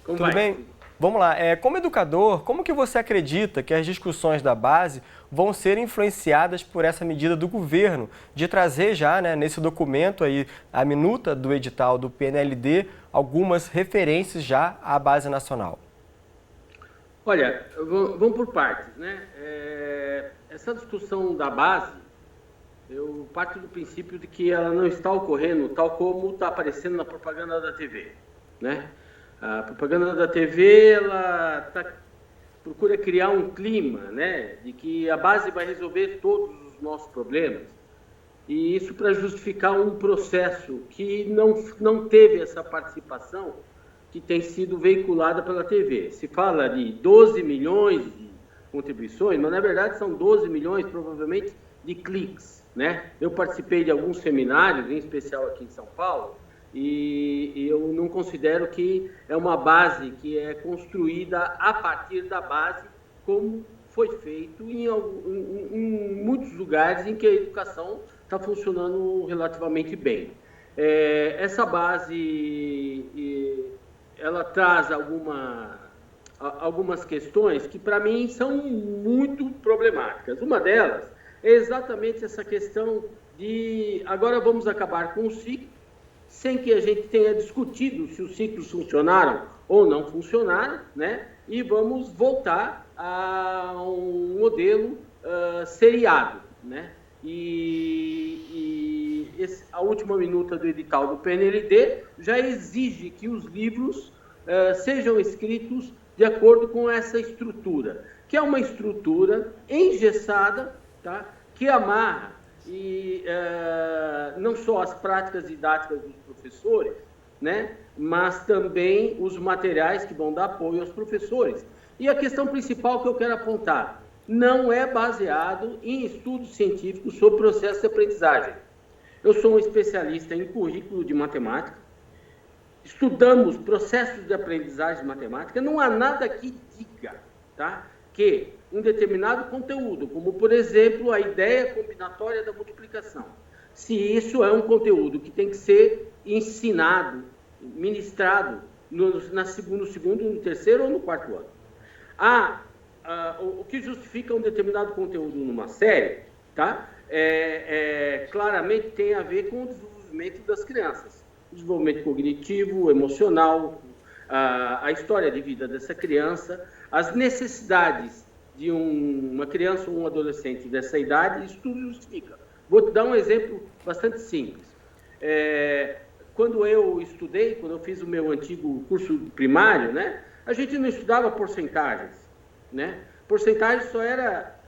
S1: Como tudo bem? Vamos lá. Como educador, como que você acredita que as discussões da base vão ser influenciadas por essa medida do governo de trazer já, nesse documento aí, a minuta do edital do PNLD, algumas referências já à base nacional?
S5: Olha, vamos por partes, né? Essa discussão da base, eu parto do princípio de que ela não está ocorrendo tal como está aparecendo na propaganda da TV, né? A propaganda da TV, ela procura criar um clima, né, de que a base vai resolver todos os nossos problemas. E isso para justificar um processo que não teve essa participação que tem sido veiculada pela TV. Se fala de 12 milhões de contribuições, mas na verdade são 12 milhões provavelmente de cliques, né? Eu participei de alguns seminários, em especial aqui em São Paulo, e eu não considero que é uma base que é construída a partir da base, como foi feito em muitos lugares em que a educação está funcionando relativamente bem. Essa base, ela traz algumas questões que, para mim, são muito problemáticas. Uma delas é exatamente essa questão de agora vamos acabar com o ciclo, sem que a gente tenha discutido se os ciclos funcionaram ou não funcionaram, né? E vamos voltar a um modelo seriado, né? A última minuta do edital do PNLD já exige que os livros sejam escritos de acordo com essa estrutura, que é uma estrutura engessada, tá? Que amarra não só as práticas didáticas dos professores, né, mas também os materiais que vão dar apoio aos professores. E a questão principal que eu quero apontar, não é baseado em estudos científicos sobre processo de aprendizagem. Eu sou um especialista em currículo de matemática, estudamos processos de aprendizagem de matemática, não há nada que diga, tá, que um determinado conteúdo, como, por exemplo, a ideia combinatória da multiplicação, se isso é um conteúdo que tem que ser ensinado, ministrado no segundo, no terceiro ou no quarto ano. O que justifica um determinado conteúdo numa série, tá? Claramente tem a ver com o desenvolvimento das crianças. Desenvolvimento cognitivo, emocional, a história de vida dessa criança, as necessidades de uma criança ou um adolescente dessa idade, isso tudo justifica. Vou te dar um exemplo bastante simples. Quando eu fiz o meu antigo curso primário, né, a gente não estudava porcentagens, né? Porcentagem só era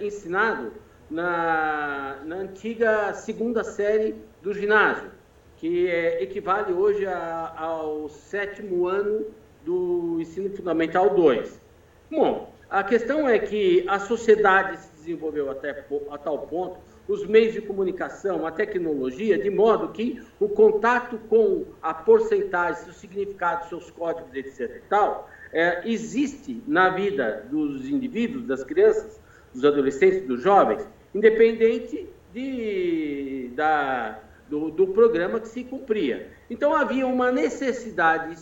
S5: ensinado na antiga segunda série do ginásio, que equivale hoje ao 7º ano do ensino fundamental 2. Bom, a questão é que a sociedade se desenvolveu a tal ponto, os meios de comunicação, a tecnologia, de modo que o contato com a porcentagem, seus significados, seus códigos, etc. e tal, existe na vida dos indivíduos, das crianças, dos adolescentes, dos jovens, independente do programa que se cumpria. Então havia uma necessidade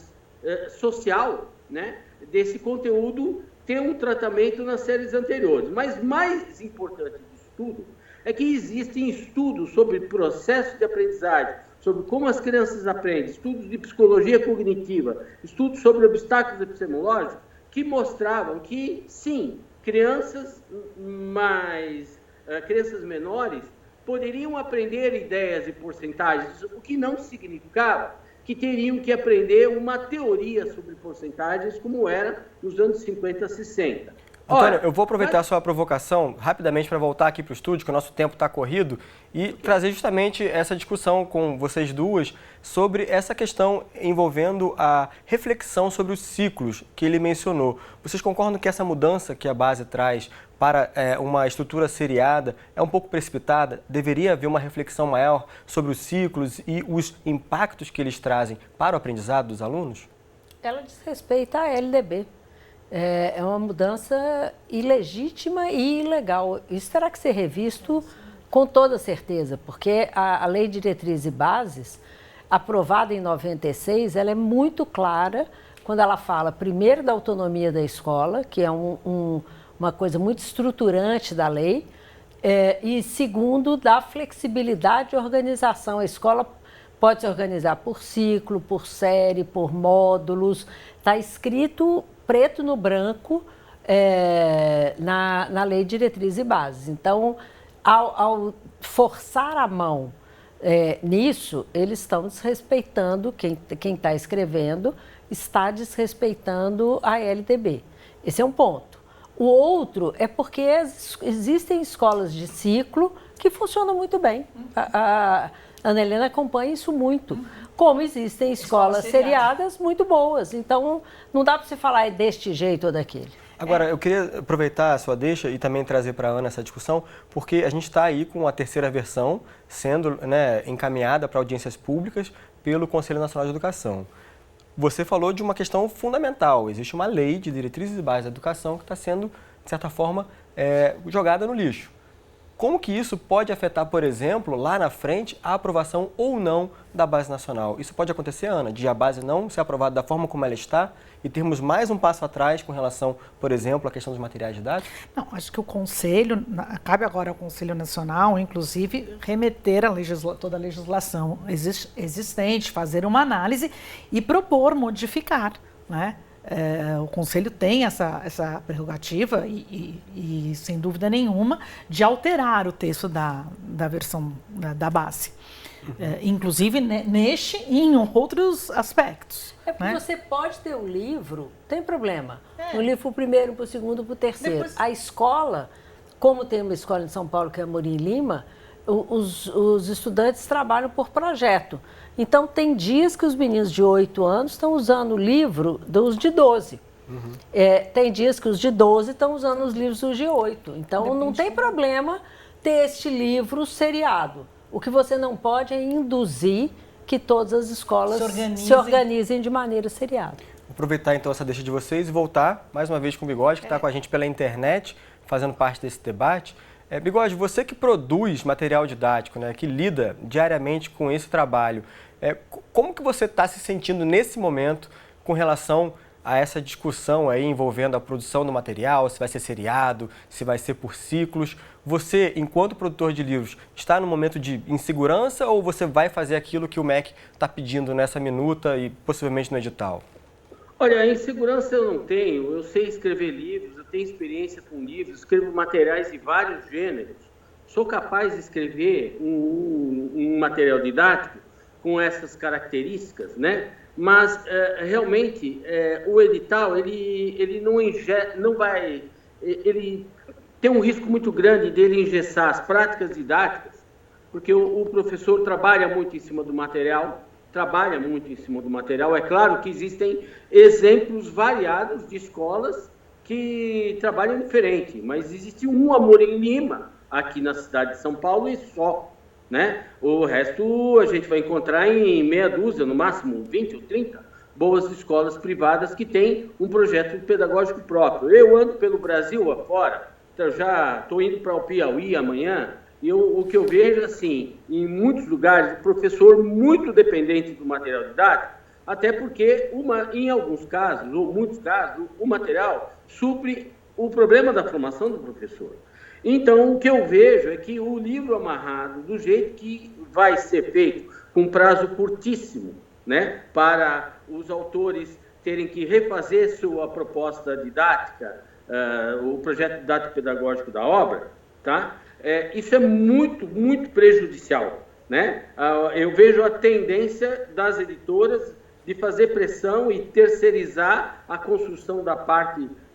S5: social, né, desse conteúdo ter um tratamento nas séries anteriores. Mas mais importante disso tudo é que existem estudos sobre processo de aprendizagem, sobre como as crianças aprendem, estudos de psicologia cognitiva, estudos sobre obstáculos epistemológicos, que mostravam que, sim, crianças menores poderiam aprender ideias e porcentagens, o que não significava que teriam que aprender uma teoria sobre porcentagens, como era nos anos 50, 60.
S1: Antônio, eu vou aproveitar a sua provocação rapidamente para voltar aqui para o estúdio, que o nosso tempo está corrido, e trazer justamente essa discussão com vocês duas sobre essa questão envolvendo a reflexão sobre os ciclos que ele mencionou. Vocês concordam que essa mudança que a base traz para uma estrutura seriada é um pouco precipitada? Deveria haver uma reflexão maior sobre os ciclos e os impactos que eles trazem para o aprendizado dos alunos?
S3: Ela diz respeito à LDB. É uma mudança ilegítima e ilegal. Isso terá que ser revisto com toda certeza, porque a Lei de Diretrizes e Bases, aprovada em 96, ela é muito clara quando ela fala, primeiro, da autonomia da escola, que é uma coisa muito estruturante da lei, e segundo, da flexibilidade de organização. A escola pode se organizar por ciclo, por série, por módulos. Está escrito preto no branco na Lei de Diretrizes e Bases. Então, ao forçar a mão nisso, eles estão desrespeitando, quem está escrevendo está desrespeitando a LDB. Esse é um ponto. O outro é porque existem escolas de ciclo que funcionam muito bem. A Ana Helena acompanha isso muito. Como existem escolas seriadas muito boas. Então, não dá para você falar deste jeito ou daquele.
S1: Agora, eu queria aproveitar a sua deixa e também trazer para a Ana essa discussão, porque a gente está aí com a terceira versão sendo encaminhada para audiências públicas pelo Conselho Nacional de Educação. Você falou de uma questão fundamental. Existe uma lei de diretrizes e bases da educação que está sendo, de certa forma, jogada no lixo. Como que isso pode afetar, por exemplo, lá na frente, a aprovação ou não da base nacional? Isso pode acontecer, Ana, de a base não ser aprovada da forma como ela está e termos mais um passo atrás com relação, por exemplo, à questão dos materiais didáticos?
S2: Não, acho que o Conselho, cabe agora ao Conselho Nacional, inclusive, remeter toda a legislação existente, fazer uma análise e propor, modificar, né? O Conselho tem essa prerrogativa e, sem dúvida nenhuma, de alterar o texto da versão da base. Inclusive neste e em outros aspectos.
S3: Porque você pode ter um livro, tem problema. Um livro para o primeiro, para o segundo, para o terceiro. Depois... A escola, como tem uma escola em São Paulo, que é a Amorim Lima, os estudantes trabalham por projeto. Então, tem dias que os meninos de 8 anos estão usando o livro dos de 12. Tem dias que os de 12 estão usando os livros dos de 8. Então, não tem problema ter este livro seriado. O que você não pode é induzir que todas as escolas se organizem de maneira seriada.
S1: Vou aproveitar, então, essa deixa de vocês e voltar mais uma vez com o Bigode, que está com a gente pela internet, fazendo parte desse debate. Bigode, você que produz material didático, né, que lida diariamente com esse trabalho, como que você está se sentindo nesse momento com relação a essa discussão aí envolvendo a produção do material, se vai ser seriado, se vai ser por ciclos? Você, enquanto produtor de livros, está no momento de insegurança ou você vai fazer aquilo que o MEC está pedindo nessa minuta e possivelmente no edital?
S5: Olha, insegurança eu não tenho. Eu sei escrever livros, eu tenho experiência com livros, escrevo materiais de vários gêneros. Sou capaz de escrever um material didático com essas características, né? Mas realmente o edital ele ele tem um risco muito grande dele engessar as práticas didáticas, porque o professor trabalha muito em cima do material. É claro que existem exemplos variados de escolas que trabalham diferente, mas existe um Amorim Lima aqui na cidade de São Paulo e só, né? O resto a gente vai encontrar em meia dúzia, no máximo 20 ou 30 boas escolas privadas que têm um projeto pedagógico próprio. Eu ando pelo Brasil afora, então já estou indo para o Piauí amanhã. E o que eu vejo, assim, em muitos lugares, o professor muito dependente do material didático, até porque, em alguns casos, ou muitos casos, o material supre o problema da formação do professor. Então, o que eu vejo é que o livro amarrado, do jeito que vai ser feito, com prazo curtíssimo, né, para os autores terem que refazer sua proposta didática, o projeto didático pedagógico da obra, tá? Isso é muito, muito prejudicial né? Eu vejo a tendência das editoras de fazer pressão e terceirizar a construção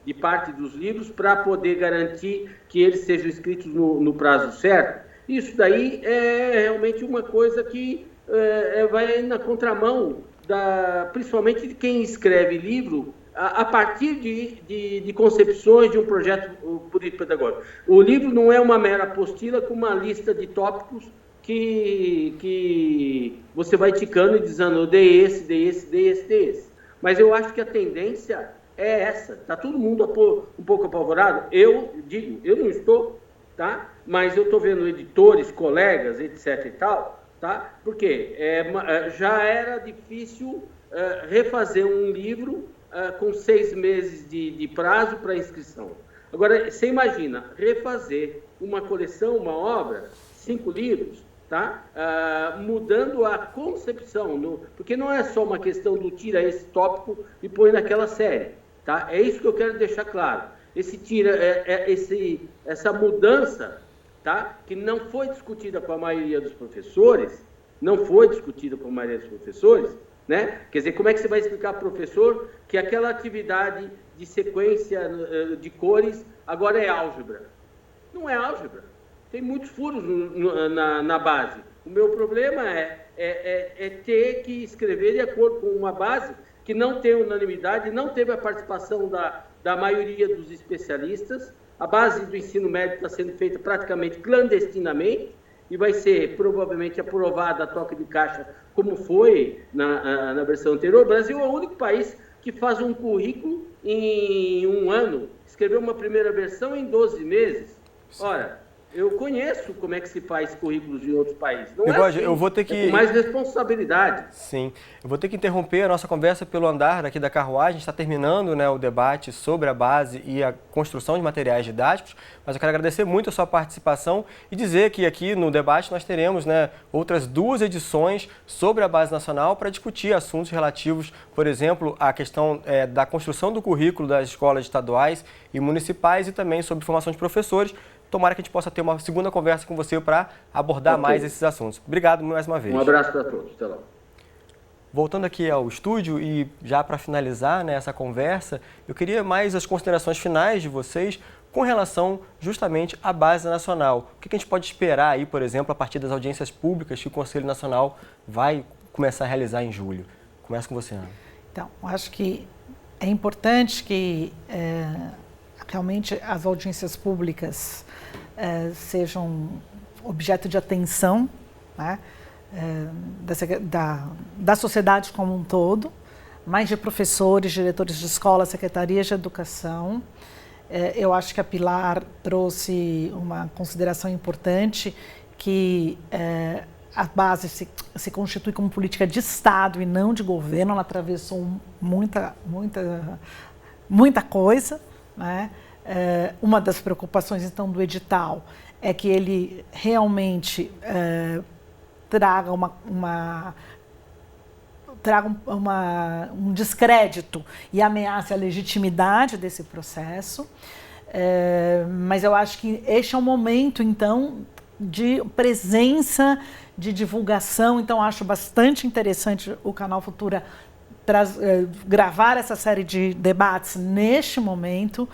S5: de parte dos livros para poder garantir que eles sejam escritos no prazo certo. Isso daí é realmente uma coisa que vai na contramão, principalmente de quem escreve livro a partir de concepções de um projeto político-pedagógico. O livro não é uma mera apostila com uma lista de tópicos que você vai ticando e dizendo, dei esse. Mas eu acho que a tendência é essa. Está todo mundo um pouco apavorado? Eu não estou, tá? Mas eu estou vendo editores, colegas, etc. e tal, tá? Porque já era difícil refazer um livro com 6 meses de prazo para inscrição. Agora, você imagina refazer uma coleção, uma obra, 5 livros, tá? Mudando a concepção, porque não é só uma questão do tira esse tópico e põe naquela série, tá? É isso que eu quero deixar claro. Essa mudança, tá? Que não foi discutida com a maioria dos professores, né? Quer dizer, como é que você vai explicar ao professor que aquela atividade de sequência de cores agora é álgebra? Não é álgebra. Tem muitos furos na base. O meu problema é ter que escrever de acordo com uma base que não tem unanimidade, não teve a participação da maioria dos especialistas. A base do ensino médio está sendo feita praticamente clandestinamente e vai ser provavelmente aprovada a toque de caixa, como foi na versão anterior. O Brasil é o único país que faz um currículo em 1 ano, escreveu uma primeira versão em 12 meses. Ora, eu conheço como é que se faz currículos em outros países. Não
S1: Bigode,
S5: assim.
S1: eu vou ter que...
S5: É com mais responsabilidade.
S1: Sim. Eu vou ter que interromper a nossa conversa pelo andar daqui da carruagem. A gente está terminando, né, o debate sobre a base e a construção de materiais didáticos, mas eu quero agradecer muito a sua participação e dizer que aqui no debate nós teremos, né, outras 2 edições sobre a base nacional para discutir assuntos relativos, por exemplo, à questão da construção do currículo das escolas estaduais e municipais e também sobre formação de professores. Tomara que a gente possa ter uma segunda conversa com você para abordar mais esses assuntos. Obrigado mais uma vez.
S5: Um abraço para todos. Até logo.
S1: Voltando aqui ao estúdio e já para finalizar, né, essa conversa, eu queria mais as considerações finais de vocês com relação justamente à base nacional. O que a gente pode esperar aí, por exemplo, a partir das audiências públicas que o Conselho Nacional vai começar a realizar em julho? Começa com você, Ana.
S2: Então, acho que é importante que realmente as audiências públicas sejam objeto de atenção, né, da sociedade como um todo, mais de professores, diretores de escola, secretarias de educação. Eu acho que a Pilar trouxe uma consideração importante, que a base se constitui como política de Estado e não de governo. Ela atravessou muita coisa, né? Uma das preocupações, então, do edital é que ele realmente traga um descrédito e ameace a legitimidade desse processo. Mas eu acho que este é um momento, então, de presença, de divulgação. Então, acho bastante interessante o Canal Futura gravar essa série de debates neste momento.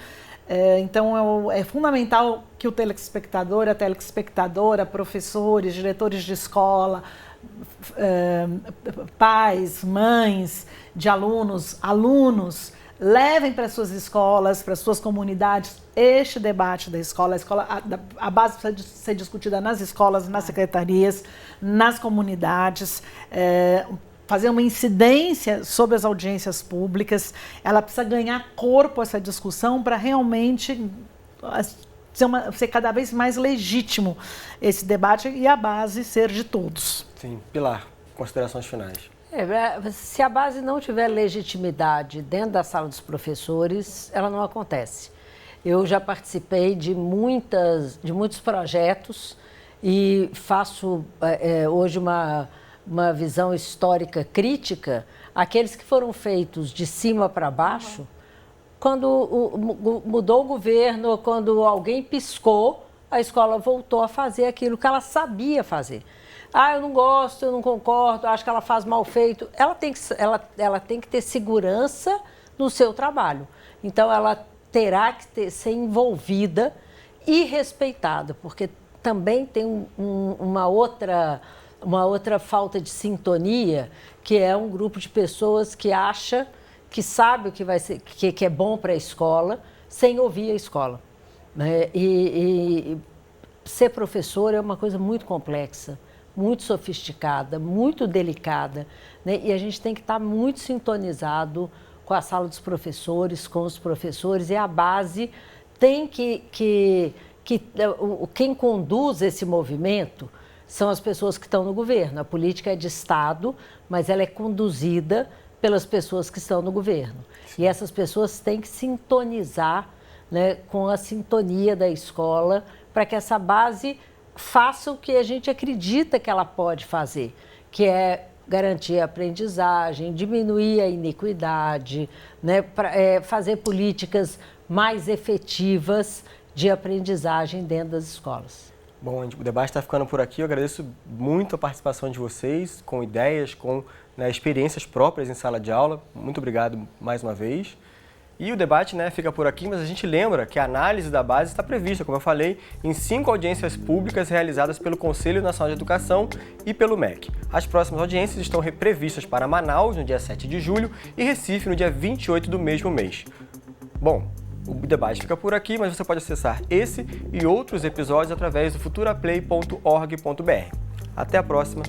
S2: Então, é fundamental que o telespectador, a telespectadora, professores, diretores de escola, pais, mães de alunos, levem para suas escolas, para suas comunidades, este debate da escola. A base precisa ser discutida nas escolas, nas secretarias, nas comunidades, fazer uma incidência sobre as audiências públicas. Ela precisa ganhar corpo essa discussão para realmente ser cada vez mais legítimo esse debate e a base ser de todos.
S1: Sim. Pilar, considerações finais.
S3: Se a base não tiver legitimidade dentro da sala dos professores, ela não acontece. Eu já participei de muitos projetos e faço hoje uma visão histórica crítica. Aqueles que foram feitos de cima para baixo, quando mudou o governo, quando alguém piscou, a escola voltou a fazer aquilo que ela sabia fazer. eu não gosto, eu não concordo, acho que ela faz mal feito. Ela tem que ter segurança no seu trabalho. Então, ela terá que ser envolvida e respeitada, porque também tem uma outra falta de sintonia, que é um grupo de pessoas que acha que sabe o que vai ser, que é bom para a escola, sem ouvir a escola. Né? E ser professor é uma coisa muito complexa, muito sofisticada, muito delicada, né? E a gente tem que estar muito sintonizado com a sala dos professores, com os professores, e a base tem quem conduz esse movimento são as pessoas que estão no governo. A política é de Estado, mas ela é conduzida pelas pessoas que estão no governo. Sim. E essas pessoas têm que sintonizar, né, com a sintonia da escola, para que essa base faça o que a gente acredita que ela pode fazer, que é garantir a aprendizagem, diminuir a iniquidade, né, fazer políticas mais efetivas de aprendizagem dentro das escolas.
S1: Bom, o debate está ficando por aqui. Eu agradeço muito a participação de vocês, com ideias, com experiências próprias em sala de aula. Muito obrigado mais uma vez. E o debate fica por aqui, mas a gente lembra que a análise da base está prevista, como eu falei, em 5 audiências públicas realizadas pelo Conselho Nacional de Educação e pelo MEC. As próximas audiências estão previstas para Manaus, no dia 7 de julho, e Recife, no dia 28 do mesmo mês. Bom, o debate fica por aqui, mas você pode acessar esse e outros episódios através do futuraplay.org.br. Até a próxima!